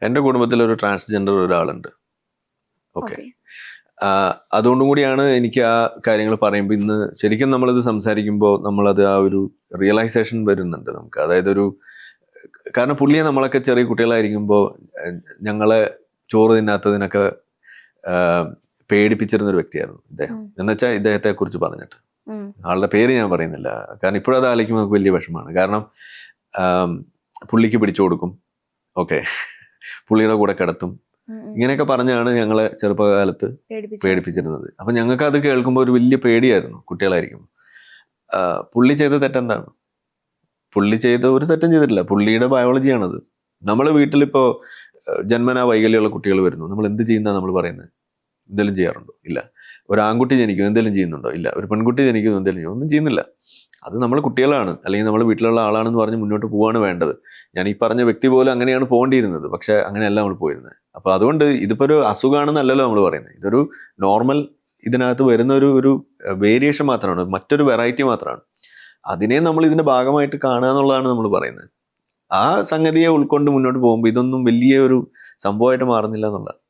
എൻ്റെ കുടുംബത്തിൽ ഒരു ട്രാൻസ്ജെൻഡർ ഒരാളുണ്ട്. ഓക്കെ. ഓക്കെ. അതുകൊണ്ടും കൂടിയാണ് എനിക്ക് ആ കാര്യങ്ങൾ പറയുമ്പോൾ ഇന്ന് ശരിക്കും നമ്മളിത് സംസാരിക്കുമ്പോൾ നമ്മളത് ആ ഒരു റിയലൈസേഷൻ വരുന്നുണ്ട് നമുക്ക്. അതായത് കാരണം പുള്ളിയെ നമ്മളൊക്കെ ചെറിയ കുട്ടികളായിരിക്കുമ്പോൾ ഞങ്ങളെ ചോറ് തിന്നാത്തതിനൊക്കെ പേടിപ്പിച്ചിരുന്ന ഒരു വ്യക്തിയായിരുന്നു ഇദ്ദേഹം. എന്നുവെച്ചാൽ ഇദ്ദേഹത്തെ കുറിച്ച് പറഞ്ഞിട്ട് ആളുടെ പേര് ഞാൻ പറയുന്നില്ല, കാരണം ഇപ്പോഴും അത് ആലോചിക്കുമ്പോൾ നമുക്ക് വലിയ വിഷമമാണ്. കാരണം പുള്ളിക്ക് പിടിച്ചു കൊടുക്കും, ഓക്കെ, പുള്ളിയുടെ കൂടെ കിടത്തും, ഇങ്ങനെയൊക്കെ പറഞ്ഞാണ് ഞങ്ങളെ ചെറുപ്പകാലത്ത് പേടിപ്പിച്ചിരുന്നത്. അപ്പൊ ഞങ്ങൾക്ക് അത് കേൾക്കുമ്പോൾ ഒരു വലിയ പേടിയായിരുന്നു കുട്ടികളായിരിക്കും. പുള്ളി ചെയ്ത തെറ്റെന്താണ്? പുള്ളി ചെയ്ത ഒരു തെറ്റും ചെയ്തിട്ടില്ല. പുള്ളിയുടെ ബയോളജിയാണത്. നമ്മൾ വീട്ടിലിപ്പോ ജന്മനാ വൈകല്യമുള്ള കുട്ടികൾ വരുന്നു, നമ്മൾ എന്ത് ചെയ്യുന്ന നമ്മൾ പറയുന്നത്? എന്തെങ്കിലും ചെയ്യാറുണ്ടോ? ഇല്ല. ഒരു ആൺകുട്ടി ജനിക്കുന്നു, എന്തെങ്കിലും ചെയ്യുന്നുണ്ടോ? ഇല്ല. ഒരു പെൺകുട്ടി ജനിക്കുന്നു, എന്തെങ്കിലും ഒന്നും ചെയ്യുന്നില്ല. അത് നമ്മൾ കുട്ടികളാണ്, അല്ലെങ്കിൽ നമ്മൾ വീട്ടിലുള്ള ആളാണെന്ന് പറഞ്ഞ് മുന്നോട്ട് പോവാണ് വേണ്ടത്. ഞാൻ ഈ പറഞ്ഞ വ്യക്തി പോലും അങ്ങനെയാണ് പോകേണ്ടിയിരുന്നത്, പക്ഷെ അങ്ങനെയല്ല നമ്മൾ പോയിരുന്നത്. അപ്പൊ അതുകൊണ്ട് ഇതിപ്പോ ഒരു അസുഖമാണെന്നല്ലല്ലോ നമ്മൾ പറയുന്നത്. ഇതൊരു നോർമൽ, ഇതിനകത്ത് വരുന്ന ഒരു വേരിയേഷൻ മാത്രമാണ്, മറ്റൊരു വെറൈറ്റി മാത്രമാണ്. അതിനെ നമ്മൾ ഇതിന്റെ ഭാഗമായിട്ട് കാണുക എന്നുള്ളതാണ് നമ്മൾ പറയുന്നത്. ആ സംഗതിയെ ഉൾക്കൊണ്ട് മുന്നോട്ട് പോകുമ്പോൾ ഇതൊന്നും വലിയ ഒരു സംഭവമായിട്ട് മാറുന്നില്ല എന്നുള്ളതാണ്.